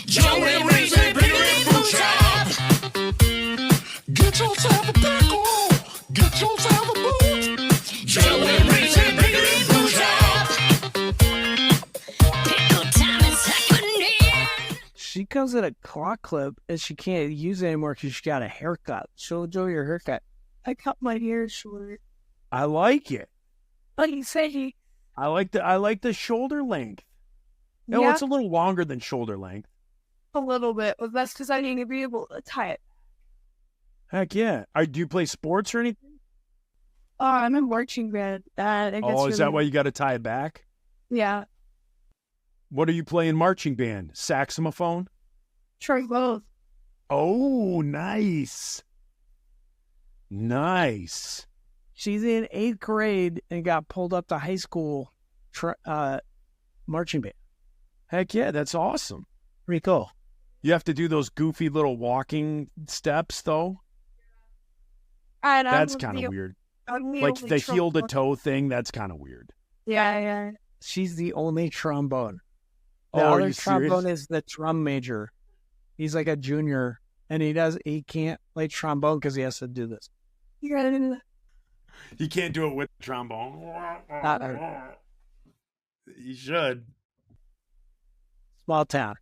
Joey Razor, Bigger Boot Shop. Get yourself a pickle. Get yourself a boot. Joey Razor, Bigger Boot Shop. Pickle time is happening. She comes in a claw clip and she can't use it anymore because she got a haircut. Show Joe your haircut. I cut my hair short. I like it. Like you said, I like the shoulder length. No, yeah, it's a little longer than shoulder length. a little bit. But that's because I need to be able to tie it. Heck yeah. Do you play sports or anything? Oh, I'm in marching band. Oh, is that why you got to tie it back? Yeah, What are you playing marching band? Saxophone? try both. Oh, nice. Nice. She's in 8th grade and got pulled up to high school marching band. Heck yeah, that's awesome. Pretty cool. You have to do those goofy little walking steps, though. And That's kind of weird. Like the heel to toe thing, that's kind of weird. Yeah. She's the only trombone. The Oh, other are you trombone serious? is the drum major. He's like a junior, and he can't play trombone because he has to do this. Yeah. He can't do it with the trombone. He should. Small town.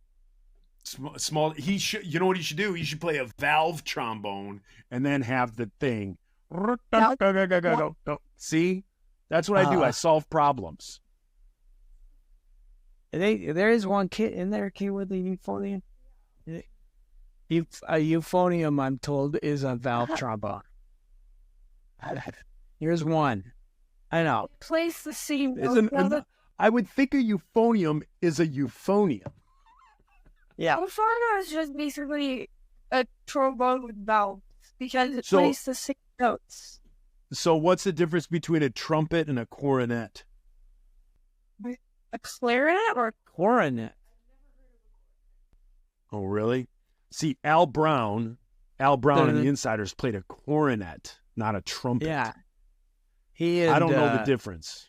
Small. He should. You know what he should do? He should play a valve trombone And then have the thing. See? That's what I do. I solve problems. There is one kid in there, kid with a euphonium. A euphonium, I'm told, is a valve trombone. Here's one. I know. Plays the same. I would think a euphonium is a euphonium. Yeah. Euphonium is just basically a trombone with valves because it plays the same notes. So what's the difference between a trumpet and a cornet? A clarinet or Cornet. Oh, really? See, Al Brown and the Insiders played a cornet, not a trumpet. Yeah. I don't know the difference.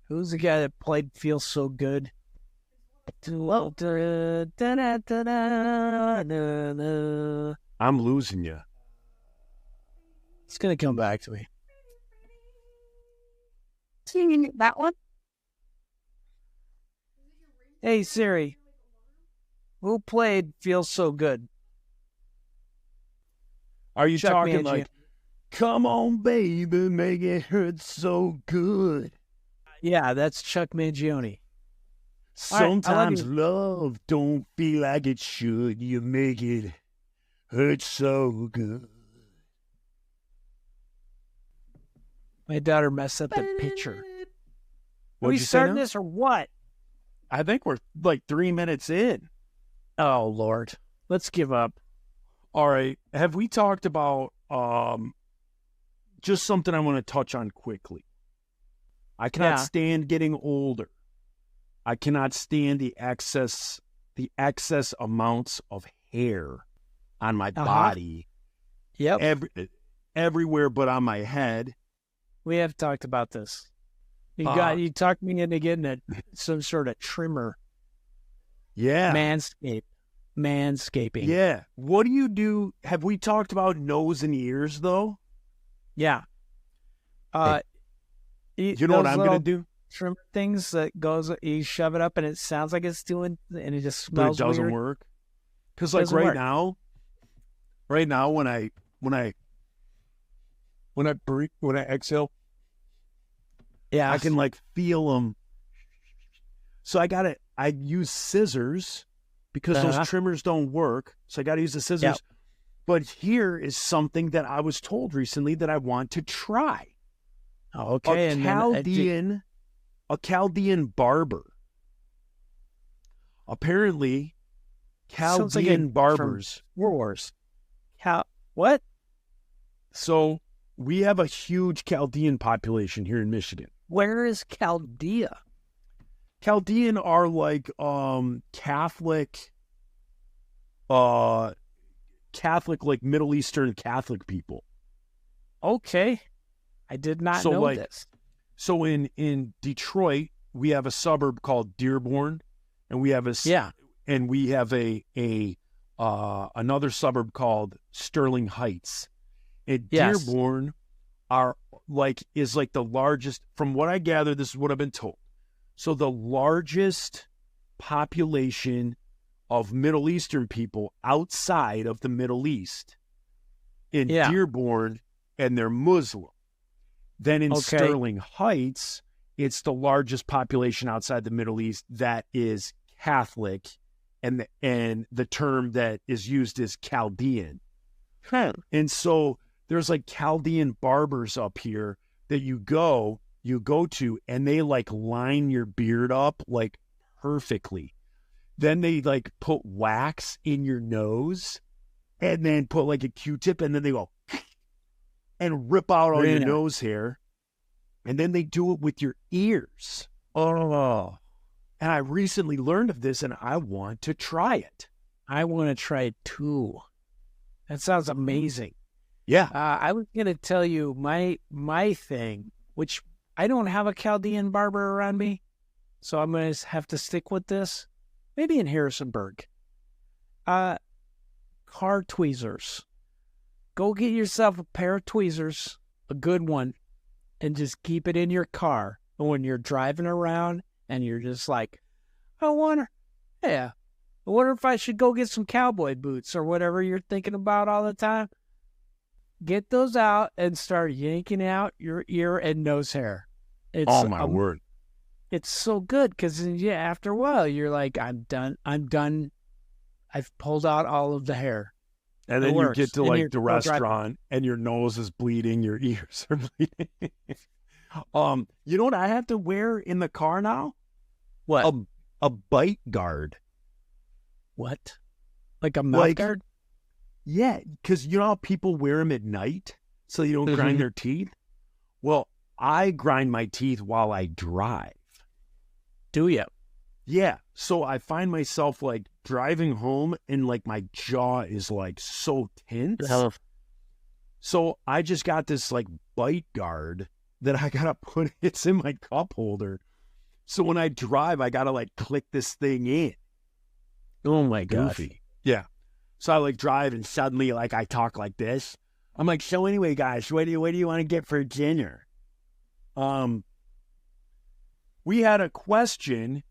Who's the guy that played Feel So Good? I'm losing you. It's going to come back to me. singing that one. Hey, Siri. Who played Feels So Good? Are you talking like, come on, baby, make it hurt so good? Yeah, that's Chuck Mangione. Sometimes love don't feel like it should. You make it hurt so good. My daughter messed up the picture. Are we starting this or what? I think we're like 3 minutes in. Oh, Lord. Let's give up. All right. Have we talked about just something I want to touch on quickly? I cannot stand getting older. I cannot stand the excess amounts of hair on my body. Yep. Everywhere but on my head. We have talked about this. You talked me into getting some sort of trimmer. Yeah. Manscaping. Yeah. What do you do? Have we talked about nose and ears, though? Yeah. You know what I'm going to do? Trim things that goes, you shove it up and it sounds like it's doing, and it just smells weird. But it doesn't work? Because like right now when I breathe, when I exhale, yeah, I can like feel them. So I use scissors because those trimmers don't work. So I got to use the scissors. Yep. But here is something that I was told recently that I want to try. Oh, okay. A Chaldean barber. Apparently, Chaldean barbers. World Wars. What? So we have a huge Chaldean population here in Michigan. Where is Chaldea? Chaldean are like Catholic, like Middle Eastern Catholic people. Okay. I did not know this. So in Detroit, we have a suburb called Dearborn, and we have and we have another suburb called Sterling Heights. And Yes. Dearborn is like the largest, from what I gather, this is what I've been told. So the largest population of Middle Eastern people outside of the Middle East in Dearborn, and they're Muslim. Then in Sterling Heights, it's the largest population outside the Middle East that is Catholic, and the term that is used is Chaldean. And so there's like Chaldean barbers up here that you go to, and they like line your beard up like perfectly. Then they like put wax in your nose and then put like a Q-tip, and then they go and rip out all your nose hair. And then they do it with your ears. Oh. And I recently learned of this, and I want to try it. I want to try it too. That sounds amazing. Yeah. I was going to tell you my thing, which I don't have a Chaldean barber around me, so I'm going to have to stick with this. Maybe in Harrisonburg. Car tweezers. Go get yourself a pair of tweezers, a good one, and just keep it in your car. And when you're driving around and you're just like, I wonder if I should go get some cowboy boots or whatever you're thinking about all the time. Get those out and start yanking out your ear and nose hair. Oh, my word. It's so good because after a while, you're like, I'm done. I've pulled out all of the hair. And then you get to like the restaurant and your nose is bleeding, your ears are bleeding. You know what I have to wear in the car now? What? A bite guard. What? Like a mouth guard? Yeah, because you know how people wear them at night so you don't grind their teeth? Well, I grind my teeth while I drive. Do you? Yeah. So I find myself like driving home and like my jaw is like so tense. So I just got this like bite guard that I gotta put, it's in my cup holder. So when I drive, I gotta like click this thing in. Oh my gosh. Goofy. Yeah. So I like drive and suddenly like I talk like this. I'm like, so anyway, guys, what do you want to get for dinner? We had a question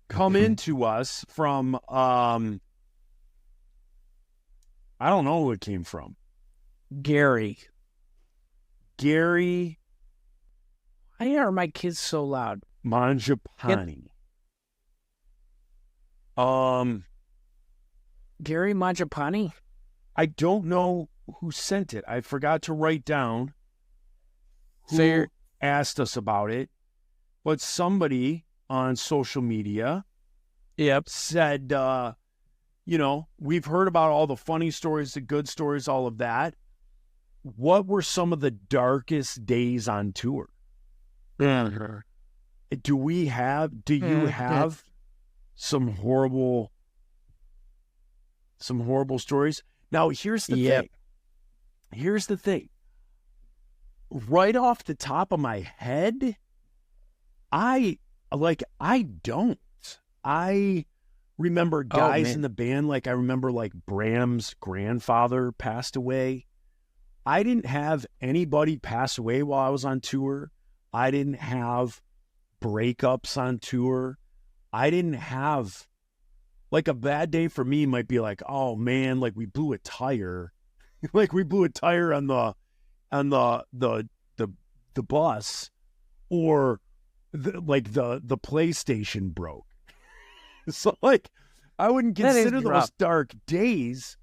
come into us from I don't know who it came from. Gary. Gary. Why are my kids so loud? Mangiapane. Gary Mangiapane? I don't know who sent it. I forgot to write down who asked us about it. But somebody on social media said, we've heard about all the funny stories, the good stories, all of that. What were some of the darkest days on tour? Do you have some horrible stories? Now, here's the thing. Here's the thing. Right off the top of my head, I don't. I remember guys in the band, like I remember like Bram's grandfather passed away. I didn't have anybody pass away while I was on tour. I didn't have breakups on tour. I didn't have, like, a bad day for me might be like, oh man, like we blew a tire. Like we blew a tire on the bus, or the PlayStation broke. So like I wouldn't consider those dark days,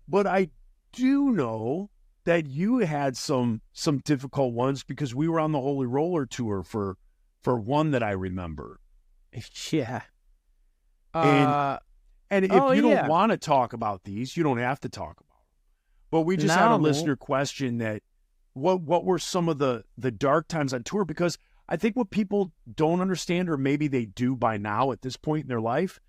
but I do know that you had some difficult ones because we were on the Holy Roller tour for one that I remember. Yeah. And if you don't want to talk about these, you don't have to talk about them. But we just had a listener question that what were some of the dark times on tour? Because I think what people don't understand, or maybe they do by now at this point in their life,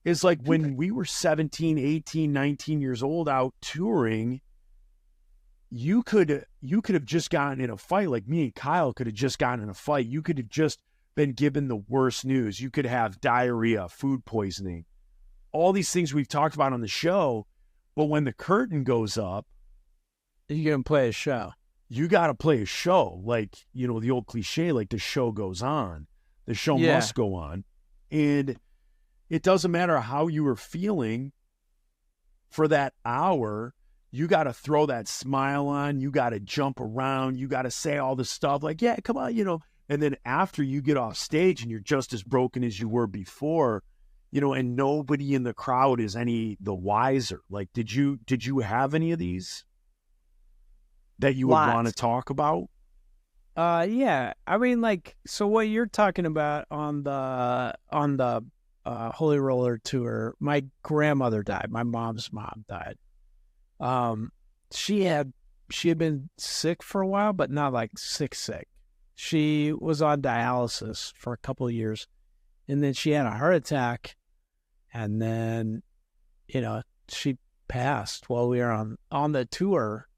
is like when we were 17, 18, 19 years old out touring, you could have just gotten in a fight. Like me and Kyle could have just gotten in a fight. You could have just been given the worst news. You could have diarrhea, food poisoning, all these things we've talked about on the show, but when the curtain goes up, you can play a show. You got to play a show. Like, you know, the old cliche, like the show goes on. The show must go on. And it doesn't matter how you were feeling for that hour. You got to throw that smile on. You got to jump around. You got to say all the stuff like, yeah, come on, you know. And then after you get off stage and you're just as broken as you were before, you know, and nobody in the crowd is any the wiser. Like, did you have any of these that you would want to talk about? Yeah. I mean, like, so what you're talking about on the Holy Roller tour, my grandmother died. My mom's mom died. She had been sick for a while, but not like sick. She was on dialysis for a couple of years, and then she had a heart attack, and then, you know, she passed while we were on the tour.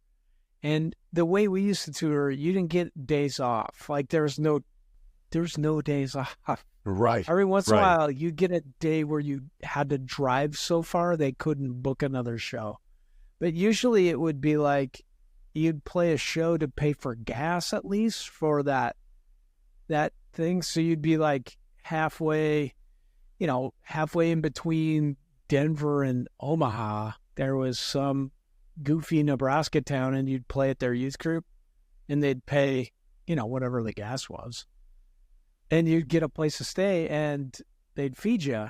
And the way we used to tour, you didn't get days off. Like, there was no days off. Right. Every once in a while, you get a day where you had to drive so far they couldn't book another show. But usually it would be like you'd play a show to pay for gas at least for that thing. So you'd be like halfway in between Denver and Omaha. There was some goofy Nebraska town, and you'd play at their youth group, and they'd pay, you know, whatever the gas was. And you'd get a place to stay, and they'd feed you.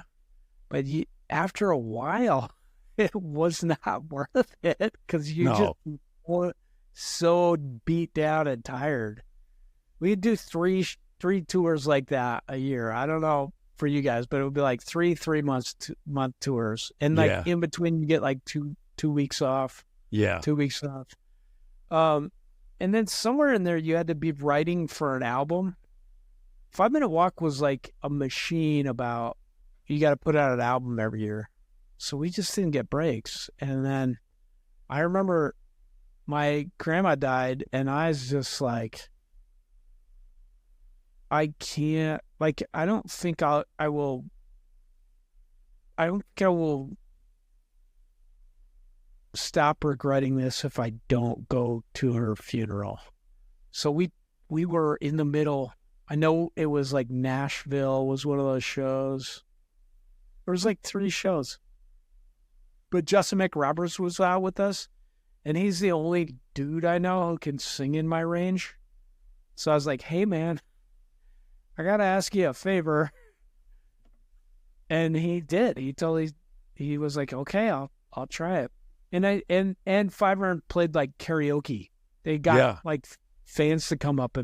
But after a while, it was not worth it because you just were so beat down and tired. We'd do three tours like that a year. I don't know for you guys, but it would be like three month tours, and like in between you get like two weeks off. Yeah, 2 weeks off. And then somewhere in there you had to be writing for an album. 5 Minute Walk was like a machine about you got to put out an album every year. So we just didn't get breaks. And then I remember my grandma died, and I was just like, I can't, like, I don't think I will stop regretting this if I don't go to her funeral. So we were in the middle. I know it was like Nashville was one of those shows. There was like 3 shows. But Justin McRoberts was out with us, and he's the only dude I know who can sing in my range. So I was like, hey man, I gotta ask you a favor. And he did. He was like, okay, I'll try it. And Five Iron played like karaoke. They got like fans to come up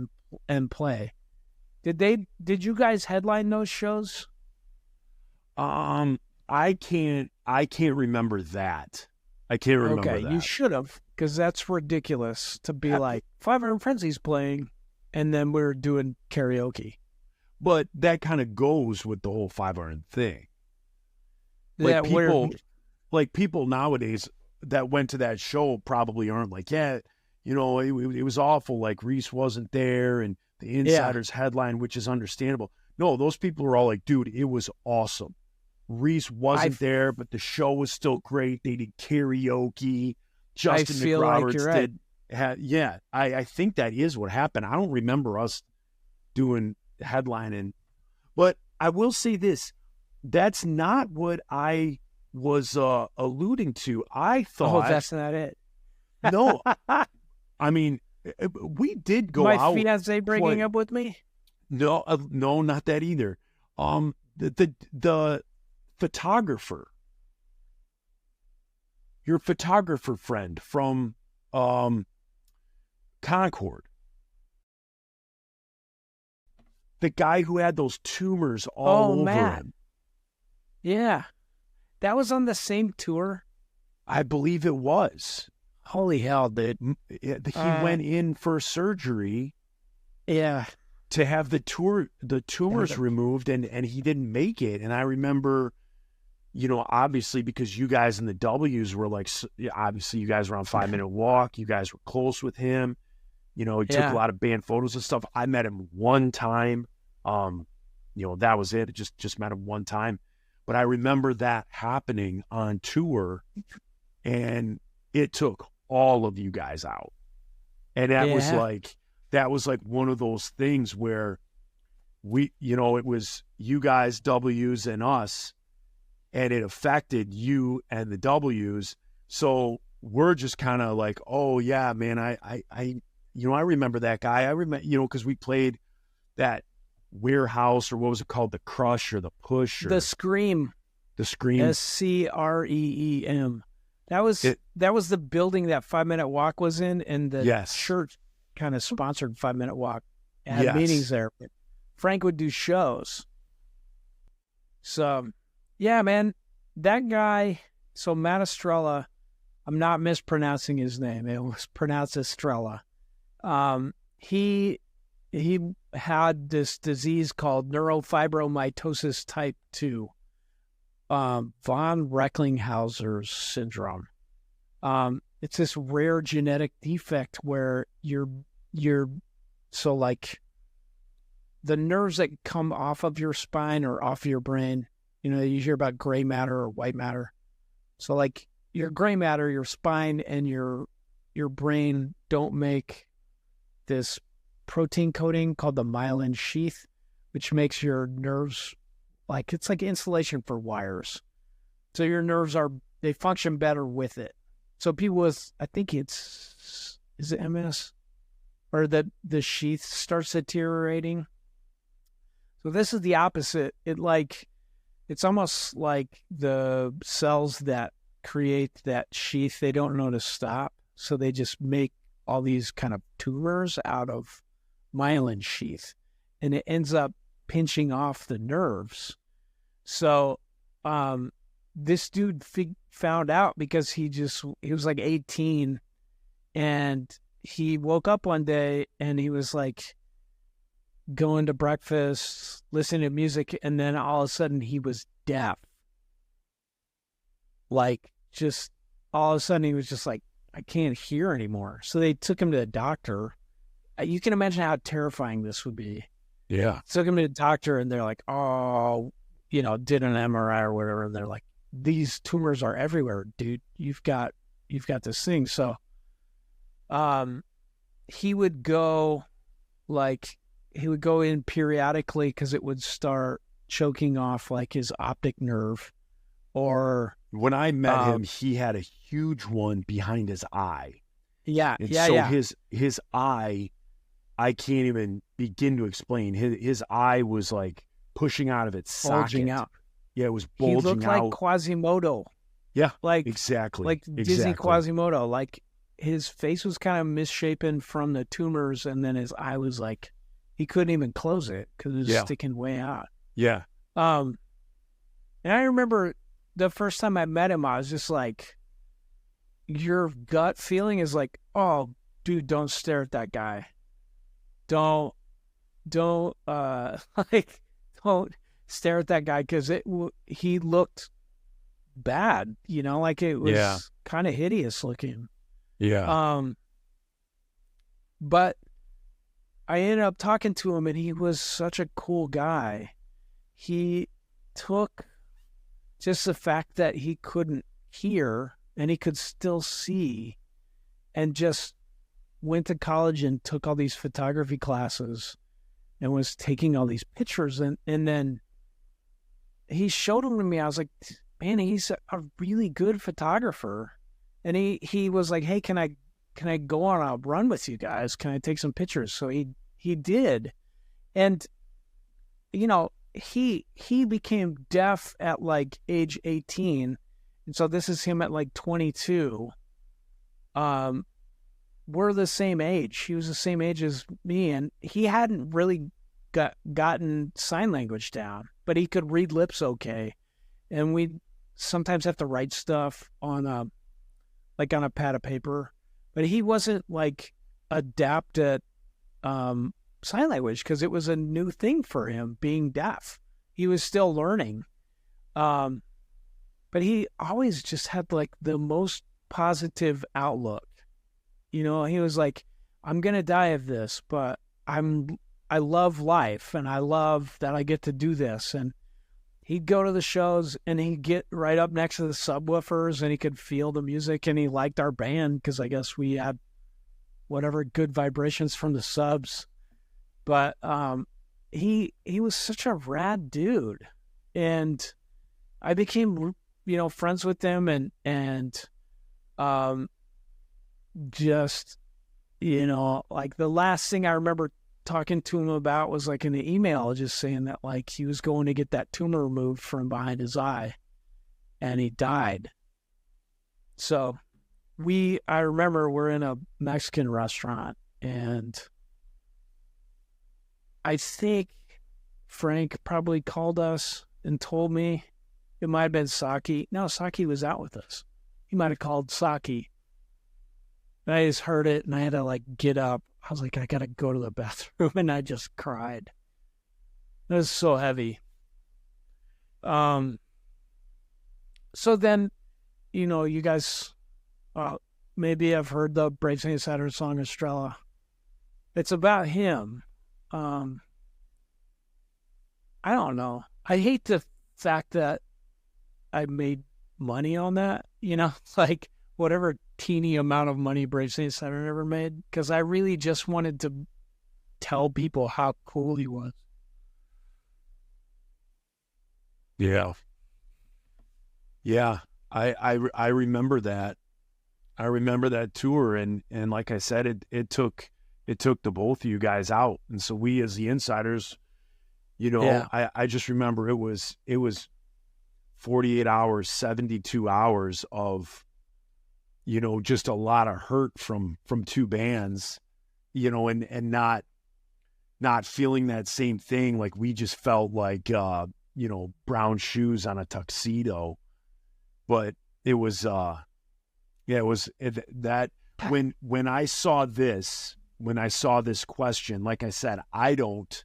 and play. Did you guys headline those shows? I can't remember that. I can't remember that. Okay, you should have, because that's ridiculous to be like, Five Iron Frenzy's playing, and then we're doing karaoke. But that kind of goes with the whole 5 Iron thing. Like people nowadays that went to that show probably aren't like, yeah, you know, it was awful. Like Reese wasn't there, and the Insiders headline, which is understandable. No, those people were all like, dude, it was awesome. Reese wasn't there, but the show was still great. They did karaoke. Justin McRoberts did. I think that is what happened. I don't remember us doing headlining, but I will say this: that's not what I was alluding to. I thought, that's not it. No, I mean, we did go out. My fiance breaking up with me? No, not that either. The photographer, your photographer friend from Concord, the guy who had those tumors all over him. Yeah, that was on the same tour. I believe it was. Holy hell, dude! He went in for surgery. Yeah. To have the tumors removed, and he didn't make it. And I remember, you know, obviously because you guys in the W's were like, obviously you guys were on 5 Minute Walk. You guys were close with him. You know, he took a lot of band photos and stuff. I met him one time. You know, that was it. Just met him one time. But I remember that happening on tour, and it took all of you guys out. And that was like one of those things where we, you know, it was you guys, W's, and us, and it affected you and the W's. So we're just kind of like, oh yeah, man, I remember that guy. I remember, you know, because we played that Warehouse, or what was it called, the Crush or the Push, or the Scream, SCREEM. That was the building that 5 Minute Walk was in, and the church kind of sponsored 5 Minute Walk. It had meetings there. Frank would do shows. So, yeah, man, that guy. So Matt Estrella, I'm not mispronouncing his name. It was pronounced Estrella. He had this disease called neurofibromatosis type 2, von Recklinghauser syndrome. It's this rare genetic defect where so like the nerves that come off of your spine or off your brain, you know, you hear about gray matter or white matter. So like your gray matter, your spine and your brain don't make this protein coating called the myelin sheath, which makes your nerves it's like insulation for wires. So your nerves they function better with it. So people with, I think is it MS? Or the sheath starts deteriorating. So this is the opposite. It's almost like the cells that create that sheath, they don't know to stop. So they just make all these kind of tumors out of myelin sheath, and it ends up pinching off the nerves. So this dude found out because he was like 18, and he woke up one day and he was like going to breakfast, listening to music, and then all of a sudden he was deaf. Like, just all of a sudden he was just like, I can't hear anymore. So they took him to the doctor. You can imagine how terrifying this would be. Yeah. Took him to the doctor, and they're like, oh, you know, did an MRI or whatever. And they're like, these tumors are everywhere, dude. You've got this thing. So he would go in periodically because it would start choking off like his optic nerve. Or when I met him, he had a huge one behind his eye. Yeah. And so his eye, I can't even begin to explain. His eye was like pushing out of its bulging socket. out. Yeah, it was bulging out. He looked like Quasimodo. Yeah, like exactly. Like Disney Quasimodo. Like his face was kind of misshapen from the tumors, and then his eye was like, he couldn't even close it because it was sticking way out. Yeah. And I remember the first time I met him, I was just like, your gut feeling is like, oh, dude, don't stare at that guy. Don't stare at that guy, because he looked bad, you know, like it was kind of hideous looking. Yeah. But I ended up talking to him, and he was such a cool guy. He took just the fact that he couldn't hear and he could still see, and just went to college and took all these photography classes and was taking all these pictures. And then he showed them to me. I was like, man, he's a really good photographer. And he was like, hey, can I go on a run with you guys? Can I take some pictures? So he did. And, you know, he became deaf at like age 18. And so this is him at like 22. We're the same age. He was the same age as me, and he hadn't really gotten sign language down, but he could read lips okay. And we sometimes have to write stuff on a pad of paper, but he wasn't like adept at sign language because it was a new thing for him being deaf. He was still learning. But he always just had like the most positive outlook. You know, he was like, I'm going to die of this, but I love life, and I love that I get to do this. And he'd go to the shows and he'd get right up next to the subwoofers and he could feel the music and he liked our band because I guess we had whatever good vibrations from the subs. But he was such a rad dude. And I became, friends with him and just, like the last thing I remember talking to him about was like in the email, just saying that like he was going to get that tumor removed from behind his eye and he died. So I remember we're in a Mexican restaurant and I think Frank probably called us and told me. It might have been Saki. No, Saki was out with us. He might have called Saki. And I just heard it and I had to like get up. I was like, I got to go to the bathroom. And I just cried. It was so heavy. So then, you guys maybe have heard the Brave St. Saturn song Estrella. It's about him. I don't know. I hate the fact that I made money on that, like whatever teeny amount of money Brave St. Saturn ever made, because I really just wanted to tell people how cool he was. Yeah. Yeah. I remember that. I remember that tour and like I said, it took the both of you guys out. And so we as the insiders, I just remember it was 48 hours, 72 hours of, just a lot of hurt from two bands, and not feeling that same thing. Like we just felt like, brown shoes on a tuxedo, but it was, that when I saw this question, like I said, I don't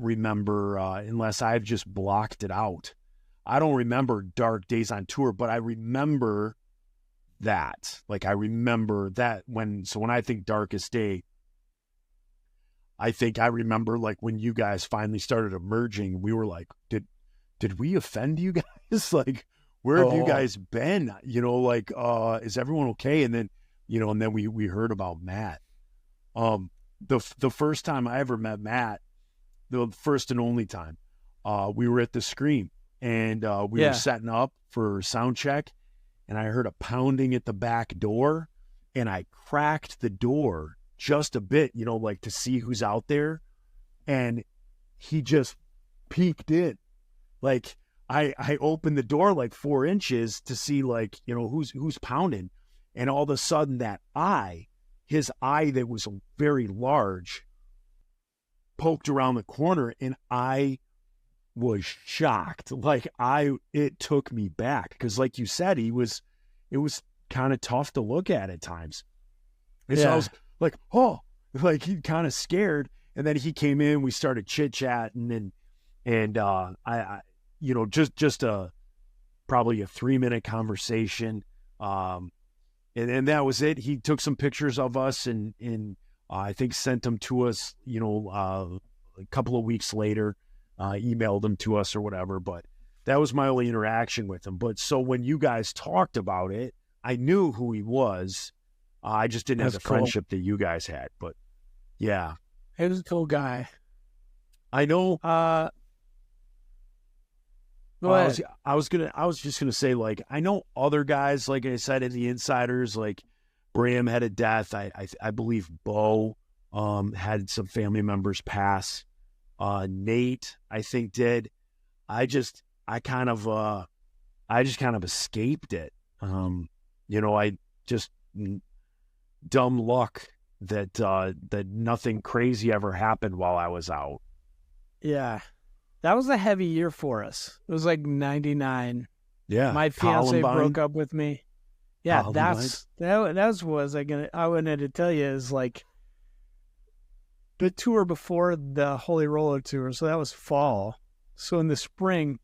remember, unless I've just blocked it out. I don't remember Dark Days on Tour, but I remember that. Like, I remember that when I think Darkest Day, I remember like when you guys finally started emerging, we were like, did we offend you guys? Like, where have you guys been? Is everyone okay? And then, and then we heard about Matt. The first time I ever met Matt, the first and only time, we were at the Scream. And we were setting up for sound check, and I heard a pounding at the back door, and I cracked the door just a bit, like to see who's out there, and he just peeked in. Like I opened the door like 4 inches to see like, who's pounding, and all of a sudden his eye that was very large poked around the corner, and I was shocked. Like it took me back because, like you said, it was kind of tough to look at times. And so I was like, like he kind of scared. And then he came in, we started chit chatting, and I just probably a 3-minute conversation. And that was it. He took some pictures of us and I think sent them to us, a couple of weeks later. Emailed them to us or whatever, but that was my only interaction with him. But so when you guys talked about it, I knew who he was. I just didn't have the friendship that you guys had. But yeah, he was a cool guy. I know. Go ahead. I was just gonna say, like, I know other guys, like I said, in the insiders, like Bram had a death. I believe Bo had some family members pass. Nate, I think, did. I just kind of escaped it. I just dumb luck that nothing crazy ever happened while I was out. Yeah, that was a heavy year for us. It was like 99. Yeah, my fiance Columbine. broke up with me. Yeah, Columbine. I wanted to tell you is like. The tour before the Holy Roller tour, so that was fall. So in the spring,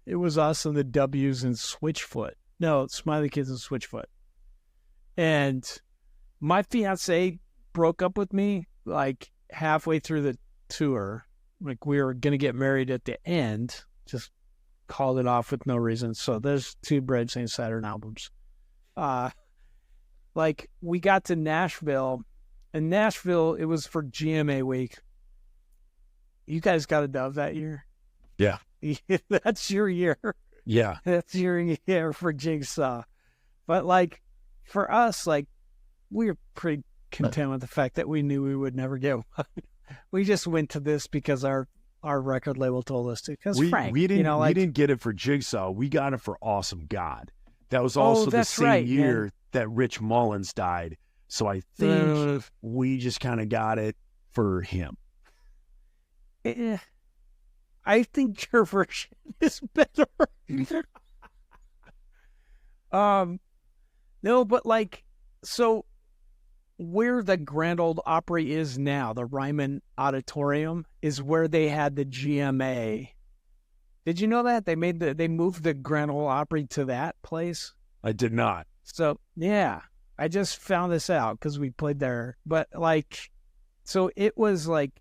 it was us and the W's and Switchfoot. No, Smiley Kids and Switchfoot. And my fiance broke up with me like halfway through the tour. Like we were going to get married at the end. just called it off with no reason. So there's 2 Brave Saint Saturn albums. Like we got to Nashville. In Nashville, it was for GMA week. You guys got a dove that year? Yeah. That's your year. Yeah. That's your year for Jigsaw. But like for us, like we were pretty content with the fact that we knew we would never get one. We just went to this because our record label told us to. Because Frank, we didn't, you know, like, we didn't get it for Jigsaw. We got it for Awesome God. That was also the that's same right, year man. that Rich Mullins died. So I think we just kind of got it for him. I think your version is better. No, but like, so where the Grand Ole Opry is now, the Ryman Auditorium, is where they had the GMA. Did you know that they moved the Grand Ole Opry to that place? I did not. So yeah, I just found this out because we played there. But like, so it was like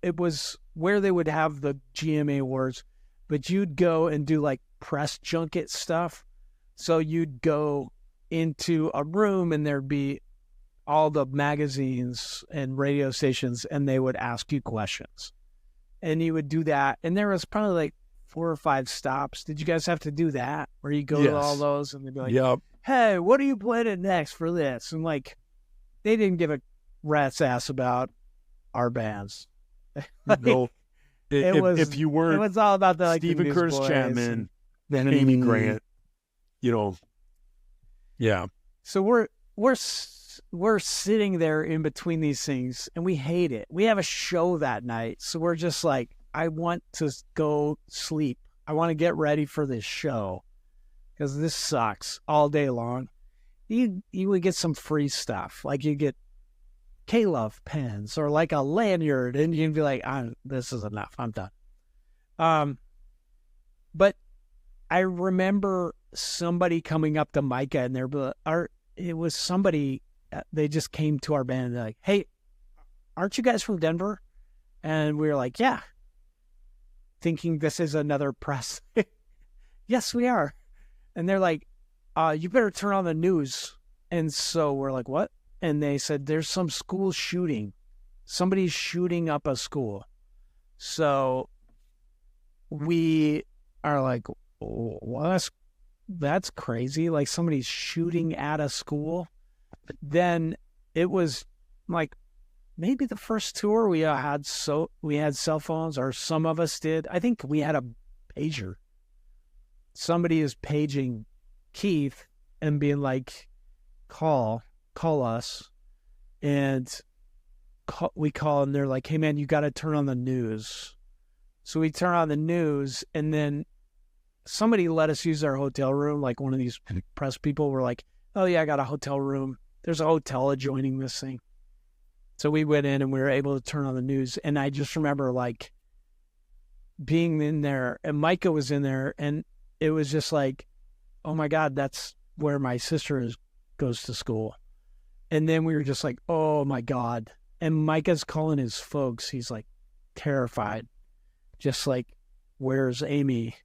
it was where they would have the GMA awards, but you'd go and do like press junket stuff. So you'd go into a room and there'd be all the magazines and radio stations, and they would ask you questions. And you would do that. And there was probably like 4 or 5 stops. Did you guys have to do that? Where you go to all those and they'd be like, Yep. hey, what are you playing next for this? And like, they didn't give a rat's ass about our bands. Like, No. If you it weren't was all about the like Stephen the Curtis Newsboys Chapman, and Amy Grant, you know, yeah. So we're sitting there in between these things, and we hate it. We have a show that night, so we're just like, I want to go sleep. I want to get ready for this show because this sucks all day long. You would get some free stuff, like you get K-Love pens or like a lanyard, and you'd be like, this is enough. I'm done. But I remember somebody coming up to Micah, and it was somebody. They just came to our band and they're like, hey, aren't you guys from Denver? And we were like, yeah. Thinking this is another press. Yes, we are. And they're like, you better turn on the news. And so we're like, what? And they said, there's some school shooting. Somebody's shooting up a school. So we are like, well, that's crazy. Like somebody's shooting at a school. Then it was like maybe the first tour we had cell phones, or some of us did. I think we had a pager. Somebody is paging Keith and being like, call us. And we call, and they're like, hey man, you got to turn on the news. So we turn on the news, and then somebody let us use our hotel room. Like one of these press people were like, oh yeah, I got a hotel room. There's a hotel adjoining this thing. So we went in and we were able to turn on the news. And I just remember like being in there, and Micah was in there, and it was just like, oh my God, that's where my sister goes to school. And then we were just like, oh my God. And Micah's calling his folks. He's like terrified. Just like, where's Amy?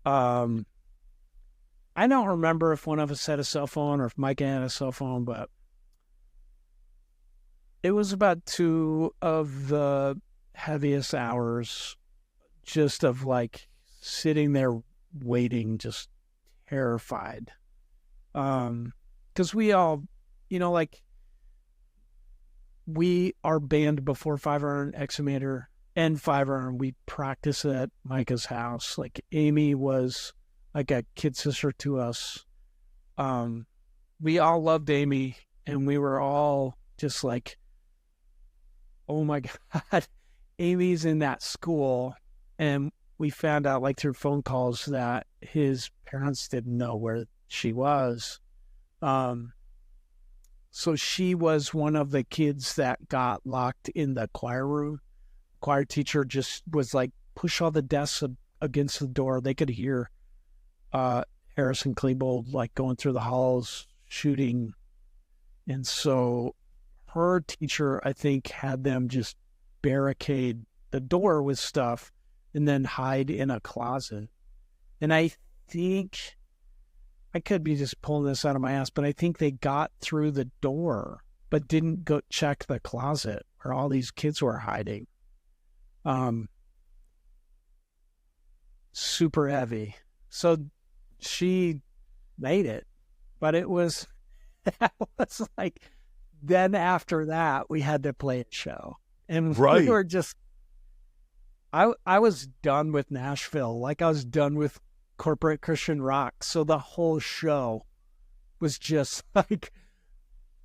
I don't remember if one of us had a cell phone or if Micah had a cell phone, but it was about 2 of the heaviest hours just of like sitting there waiting, just terrified. Because we all, you know, like we are banned before 5 Iron Exhumator and 5 Iron. We practice at Micah's house. Like Amy was like a kid sister to us. We all loved Amy, and we were all just like, oh my God, Amy's in that school. And we found out like through phone calls that his parents didn't know where she was. So she was one of the kids that got locked in the choir room. Choir teacher just was like, push all the desks against the door. They could hear Harrison Klebold like going through the halls shooting. And so her teacher, I think, had them just barricade the door with stuff. and then hide in a closet. And I think, I could be just pulling this out of my ass, but I think they got through the door, but didn't go check the closet where all these kids were hiding. Super heavy. So she made it, but it was, that was like, then after that, we had to play a show. And Right. we were just, I was done with Nashville. Like I was done with corporate Christian rock. So the whole show was just like,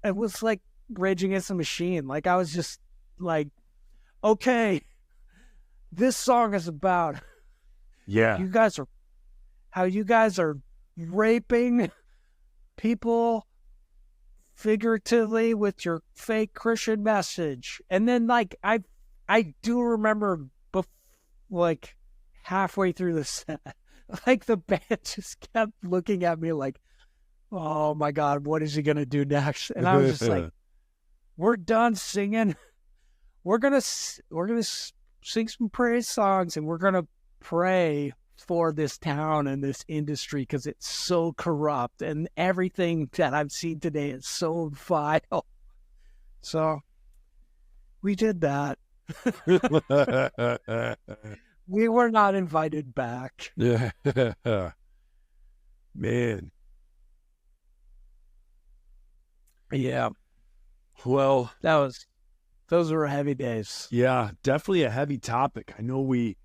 it was like Rage Against the Machine. Like I was just like, okay, this song is about Yeah. how you guys are raping people figuratively with your fake Christian message. And then like I do remember like halfway through the set, like the band just kept looking at me like, oh my God, what is he gonna do next? And I was just like, we're done singing. We're gonna sing some praise songs, and we're gonna pray for this town and this industry because it's so corrupt, and everything that I've seen today is so vile. So we did that. We were not invited back. Yeah. Man. Yeah, Well, those were heavy days. yeah, definitely a heavy topic. I know we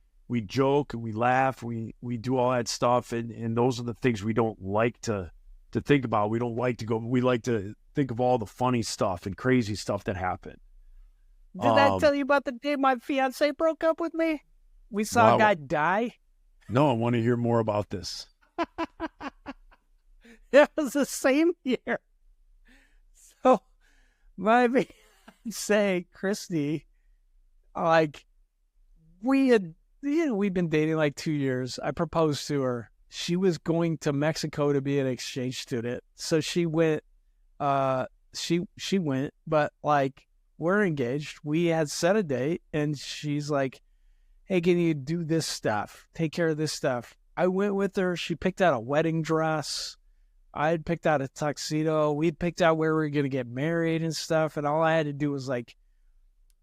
joke and we laugh, we do all that stuff, and those are the things we don't like to think about. We don't like to go. We like to think of all the funny stuff and crazy stuff that happened. Did I tell you about the day my fiance broke up with me? We saw Wow. a guy die. No, I want to hear more about this. It was the same year. So my fiance, Christy, like we'd been dating like 2 years. I proposed to her. She was going to Mexico to be an exchange student. So she went, she went, but like we're engaged. We had set a date, and she's like, hey, can you do this stuff? Take care of this stuff. I went with her. She picked out a wedding dress. I had picked out a tuxedo. We'd picked out where we were going to get married and stuff. And all I had to do was like,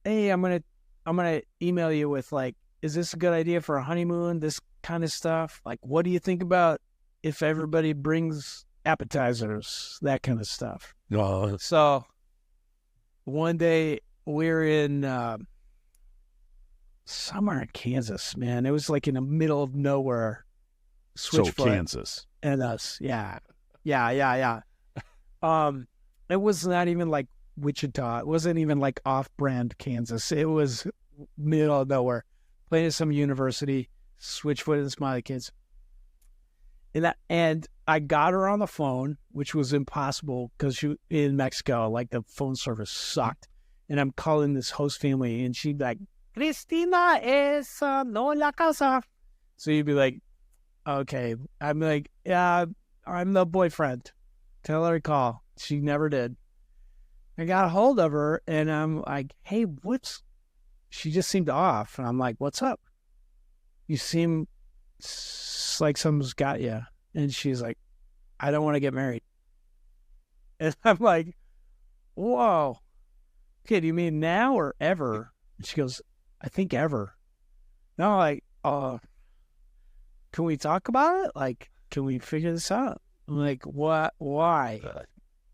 hey, I'm going to email you with like, is this a good idea for a honeymoon? This kind of stuff. Like, what do you think about if everybody brings appetizers? That kind of stuff. No, So one day we're in somewhere in Kansas, man. It was like in the middle of nowhere. so Switchfoot Kansas. and us. Yeah. It was not even like Wichita. It wasn't even like off-brand Kansas. It was middle of nowhere. Playing at some university, Switchfoot and the Smiley Kids. And I got her on the phone, which was impossible because she in Mexico, like the phone service sucked. And I'm calling this host family, and she'd be like, Cristina es no la casa. So you'd be like, okay. I'm like, yeah, I'm the boyfriend. Tell her to call. She never did. I got a hold of her, and I'm like, hey, she just seemed off. And I'm like, what's up? You seem like something's got you. And she's like, I don't want to get married. And I'm like, whoa. Okay, do you mean now or ever? And she goes, I think ever. No, like, can we talk about it? Like, can we figure this out? I'm like, what? Why?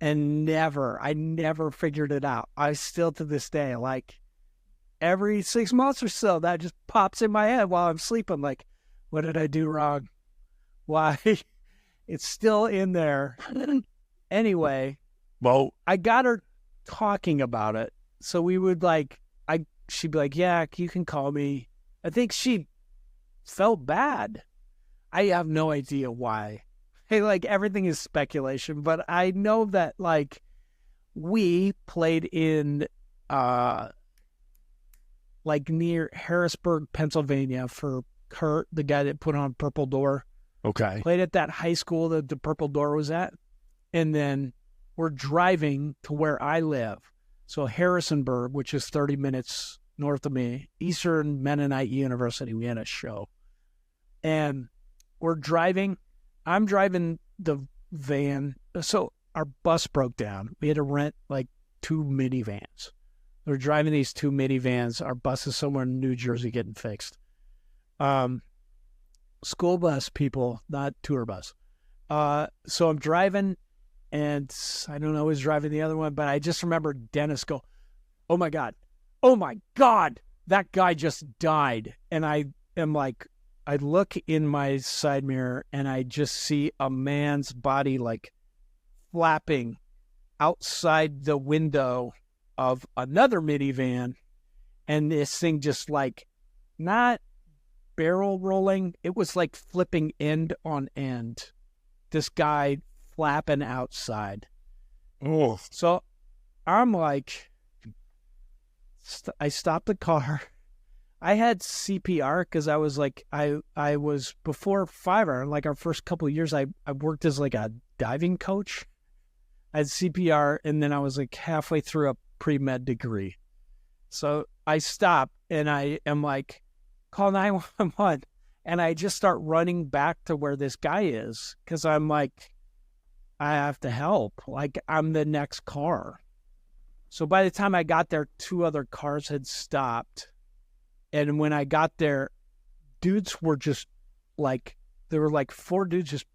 And I never figured it out. I still to this day, like, every 6 months or so, that just pops in my head while I'm sleeping. Like, what did I do wrong? Why? It's still in there. Anyway, Well, I got her talking about it. So we would like, she'd be like, yeah, you can call me. I think she felt bad. I have no idea why. Hey, like everything is speculation, but I know that like we played in like near Harrisburg, Pennsylvania for Kurt, the guy that put on Purple Door. okay. Played at that high school that the Purple Door was at. And then we're driving to where I live. So Harrisonburg, which is 30 minutes north of me, Eastern Mennonite University. We had a show. And we're driving. I'm driving the van. So our bus broke down. We had to rent like 2 minivans. We're driving these 2 minivans. Our bus is somewhere in New Jersey getting fixed. School bus people, not tour bus. So I'm driving, and I don't know who's driving the other one, but I just remember Dennis go, oh my God, that guy just died. And I am like, I look in my side mirror and I just see a man's body like flapping outside the window of another minivan. And this thing just like not barrel rolling. It was like flipping end on end. This guy flapping outside. Oh. So I'm like, I stopped the car. I had CPR because I was like, I was before Fiverr, like our first couple of years, I worked as like a diving coach. I had CPR, and then I was like halfway through a pre-med degree. So I stop and I am like, call 911. And I just start running back to where this guy is because I'm like, I have to help. Like, I'm the next car. So by the time I got there, 2 other cars had stopped. And when I got there, dudes were just like, there were like 4 dudes just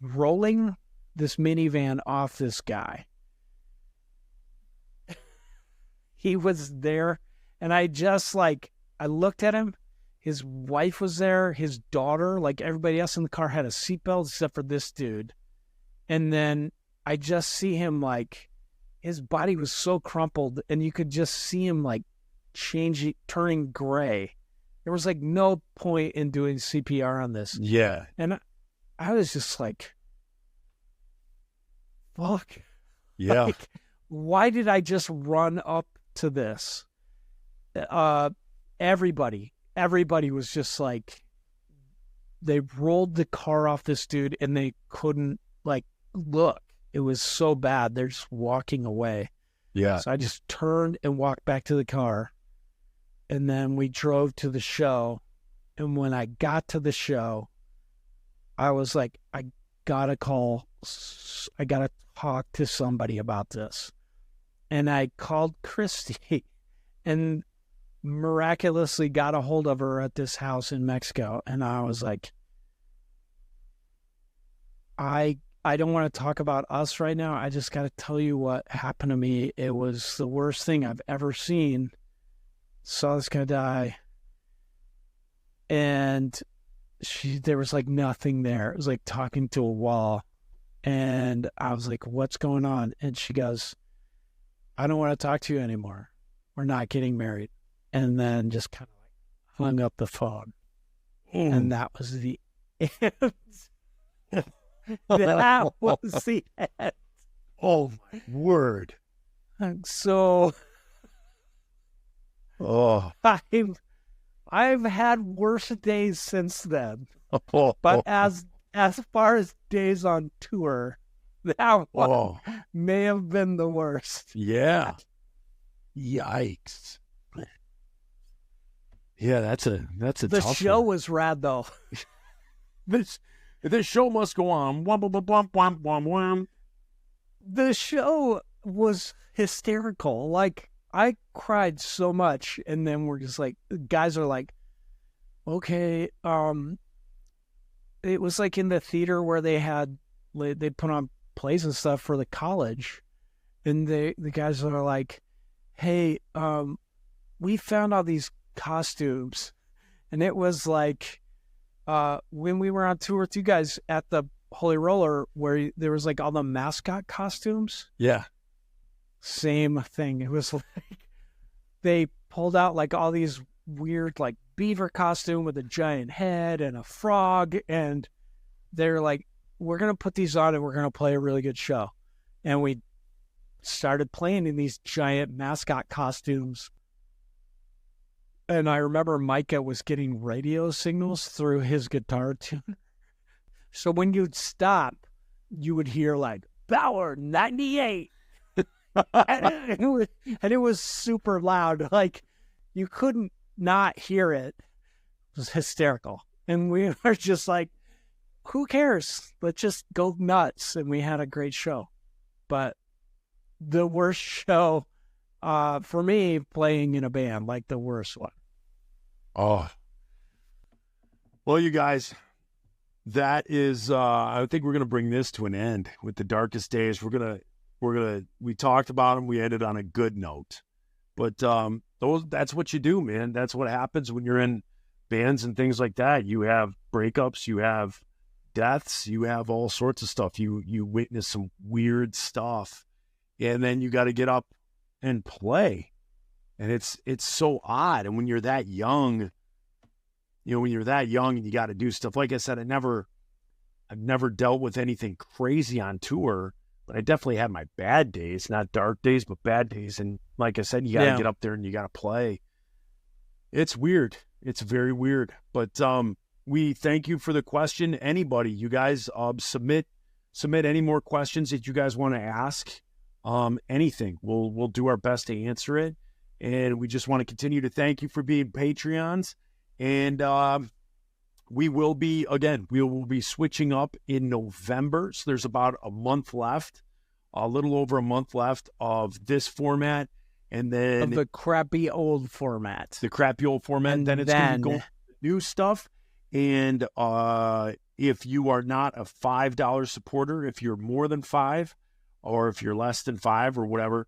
rolling this minivan off this guy. He was there. And I just like, I looked at him. His wife was there. His daughter, like everybody else in the car, had a seatbelt except for this dude. And then I just see him like, his body was so crumpled and you could just see him like turning gray. There was like no point in doing CPR on this. Yeah. And I was just like, fuck. Yeah. Like, why did I just run up to this? Everybody was just like, they rolled the car off this dude and they couldn't like look. It was so bad. They're just walking away. Yeah. So I just turned and walked back to the car. And then we drove to the show. And when I got to the show, I was like, I gotta talk to somebody about this. And I called Christy and miraculously got a hold of her at this house in Mexico. And I was like, I don't want to talk about us right now. I just got to tell you what happened to me. It was the worst thing I've ever seen. Saw this guy die. And there was like nothing there. It was like talking to a wall. And I was like, what's going on? And she goes, I don't want to talk to you anymore. We're not getting married. And then just kind of like hung up the phone. And that was the end. That was the end. Oh, my word. So Oh. I've had worse days since then. Oh. But as far as days on tour, that one may have been the worst. Yeah. Yikes. Yeah, that's a The tough show one. was rad though. This show must go on. Wham, wham, wham, wham, wham, wham. The show was hysterical. Like, I cried so much, and then we're just like, guys are like, okay, it was like in the theater where they put on plays and stuff for the college, and the guys are like, hey, we found all these costumes, and it was like, when we were on tour with you guys at the Holy Roller, where there was like all the mascot costumes. Yeah. Same thing. It was like they pulled out like all these weird like beaver costume with a giant head and a frog, and they're like, we're gonna put these on and we're gonna play a really good show. And we started playing in these giant mascot costumes. And I remember Micah was getting radio signals through his guitar tuner. So when you'd stop, you would hear like Bauer 98. and it was super loud. Like you couldn't not hear it. It was hysterical. And we were just like, who cares? Let's just go nuts. And we had a great show. But the worst show for me, playing in a band, like the worst one. Oh. Well, you guys, that is, I think we're going to bring this to an end with the Darkest Days. We talked about them. We ended on a good note. But that's what you do, man. That's what happens when you're in bands and things like that. You have breakups, you have deaths, you have all sorts of stuff. You witness some weird stuff, and then you got to get up and play. And it's so odd. And when you're that young, when you're that young and you got to do stuff, like I said, I've never dealt with anything crazy on tour, but I definitely had my bad days, not dark days, but bad days. And like I said, you got to get up there and you got to play. It's weird. It's very weird. But we thank you for the question. Anybody, you guys, submit any more questions that you guys want to ask. Anything. We'll do our best to answer it. And we just want to continue to thank you for being Patreons. And we will be switching up in November. So there's about a month left, a little over a month left of this format. And then of the crappy old format. And then it's going to go new stuff. And if you are not a $5 supporter, if you're more than $5, or if you're less than $5 or whatever,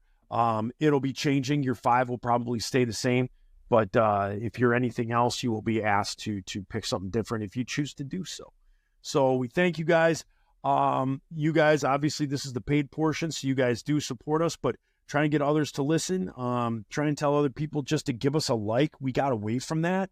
it'll be changing. Your $5 will probably stay the same. But if you're anything else, you will be asked to pick something different if you choose to do so. So we thank you guys. You guys, obviously, this is the paid portion, so you guys do support us, but try and get others to listen. Try and tell other people just to give us a like. We got away from that.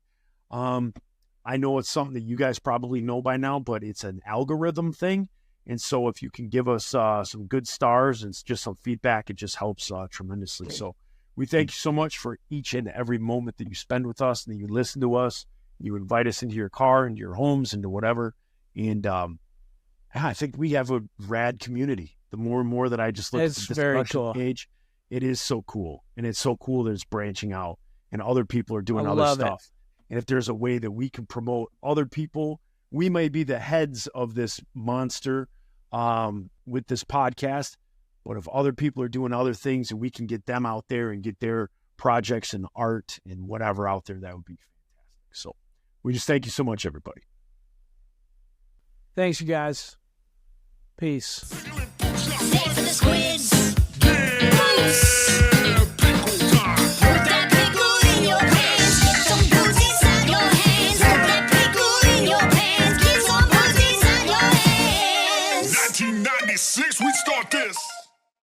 I know it's something that you guys probably know by now, but it's an algorithm thing. And so if you can give us some good stars and just some feedback, it just helps tremendously. So we thank you so much for each and every moment that you spend with us and that you listen to us. You invite us into your car, into your homes, into whatever. And I think we have a rad community. The more and more that I just look at the discussion page, it is so cool. And it's so cool that it's branching out and other people are doing other stuff. And if there's a way that we can promote other people, we may be the heads of this monster with this podcast. But if other people are doing other things and we can get them out there and get their projects and art and whatever out there, that would be fantastic. So we just thank you so much, everybody. Thanks, you guys. Peace. Save for the squids. Pickle time. Put that pickle in your pants. Get some booze inside your hands. Put that pickle in your pants. Get some booze inside your hands. 1996, we start this.